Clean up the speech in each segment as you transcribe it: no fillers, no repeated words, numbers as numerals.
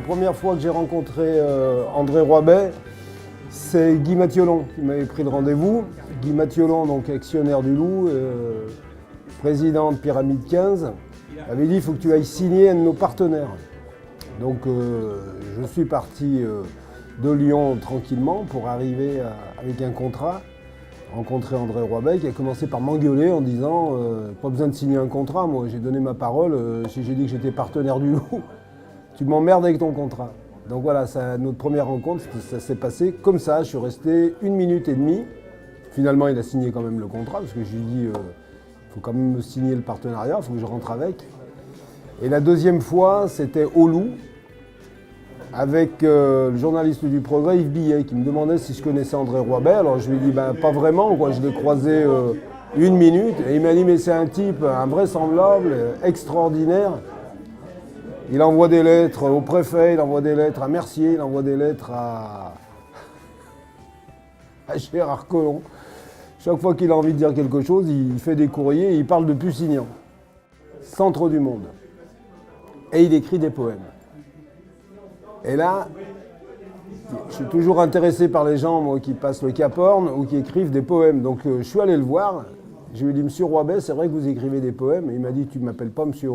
première fois que j'ai rencontré André Roibet, c'est Guy Mathiolon qui m'avait pris le rendez-vous. Guy Mathiolon, donc actionnaire du Loup, président de Pyramide 15, avait dit il faut que tu ailles signer un de nos partenaires. Donc je suis parti de Lyon tranquillement pour arriver avec un contrat, rencontrer André Roibet qui a commencé par m'engueuler en disant pas besoin de signer un contrat, moi j'ai donné ma parole, si j'ai dit que j'étais partenaire du Loup, tu m'emmerdes avec ton contrat. Donc voilà, notre première rencontre, ça s'est passé comme ça, je suis resté 1 minute et demie. Finalement il a signé quand même le contrat parce que je lui ai dit il faut quand même signer le partenariat, il faut que je rentre avec. Et la deuxième fois, c'était au Loup, avec le journaliste du Progrès, Yves Billet, qui me demandait si je connaissais André Roibet. Alors je lui ai dit, pas vraiment, quoi. Je l'ai croisé 1 minute, et il m'a dit, mais c'est un type invraisemblable, extraordinaire. Il envoie des lettres au préfet, il envoie des lettres à Mercier, il envoie des lettres à Gérard Collomb. Chaque fois qu'il a envie de dire quelque chose, il fait des courriers et il parle de Pusignan. Centre du monde. Et il écrit des poèmes. Et là, je suis toujours intéressé par les gens moi, qui passent le Cap Horn ou qui écrivent des poèmes. Donc je suis allé le voir, je lui ai dit, Monsieur Roibet, c'est vrai que vous écrivez des poèmes. Et il m'a dit, tu ne m'appelles pas Monsieur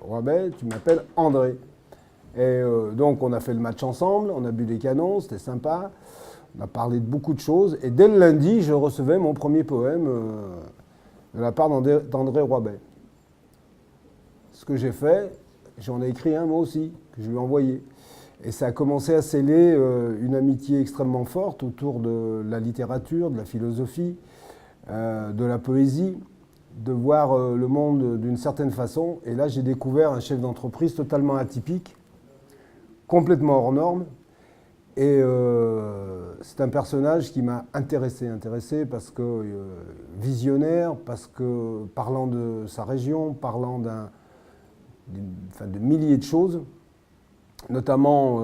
Roibet, tu m'appelles André. Et donc on a fait le match ensemble, on a bu des canons, c'était sympa. On a parlé de beaucoup de choses. Et dès le lundi, je recevais mon premier poème de la part d'André Roibet. Ce que j'ai fait, j'en ai écrit un moi aussi, que je lui ai envoyé. Et ça a commencé à sceller une amitié extrêmement forte autour de la littérature, de la philosophie, de la poésie, de voir le monde d'une certaine façon. Et là, j'ai découvert un chef d'entreprise totalement atypique, complètement hors norme. Et c'est un personnage qui m'a intéressé parce que visionnaire, parce que parlant de sa région, parlant de milliers de choses, notamment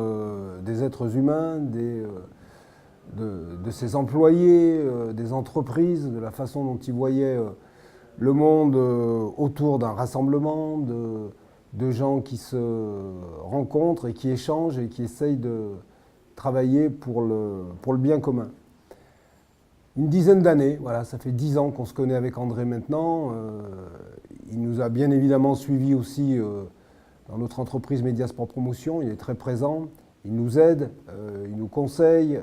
des êtres humains, de ses employés, des entreprises, de la façon dont il voyait le monde autour d'un rassemblement, de gens qui se rencontrent et qui échangent et qui essayent de travailler pour le bien commun. Une dizaine d'années, voilà, ça fait 10 ans qu'on se connaît avec André maintenant. Il nous a bien évidemment suivis aussi dans notre entreprise Mediasport Promotion, il est très présent, il nous aide, il nous conseille.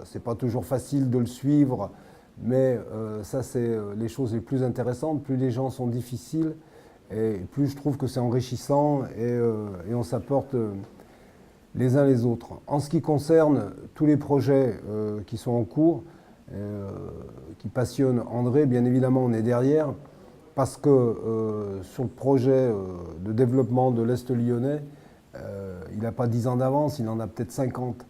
C'est pas toujours facile de le suivre, mais ça c'est les choses les plus intéressantes. Plus les gens sont difficiles, et plus je trouve que c'est enrichissant et on s'apporte les uns les autres. En ce qui concerne tous les projets qui sont en cours, qui passionnent André, bien évidemment on est derrière, parce que sur le projet de développement de l'Est lyonnais, il n'a pas 10 ans d'avance, il en a peut-être 50.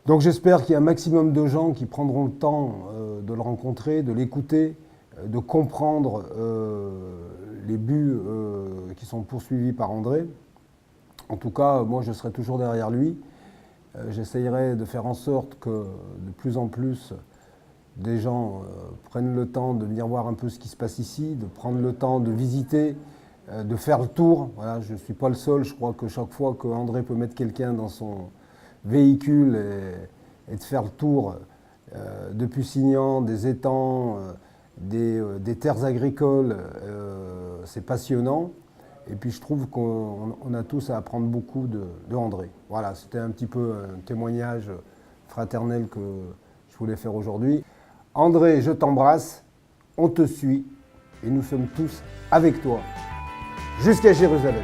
Donc j'espère qu'il y a un maximum de gens qui prendront le temps de le rencontrer, de l'écouter, de comprendre les buts qui sont poursuivis par André. En tout cas, moi je serai toujours derrière lui. J'essayerai de faire en sorte que de plus en plus des gens prennent le temps de venir voir un peu ce qui se passe ici, de prendre le temps de visiter, de faire le tour. Voilà, je ne suis pas le seul, je crois que chaque fois qu'André peut mettre quelqu'un dans son véhicule et de faire le tour de Pusignan, des étangs, des terres agricoles, c'est passionnant. Et puis je trouve qu'on a tous à apprendre beaucoup de André. Voilà, c'était un petit peu un témoignage fraternel que je voulais faire aujourd'hui. André, je t'embrasse, on te suit et nous sommes tous avec toi jusqu'à Jérusalem.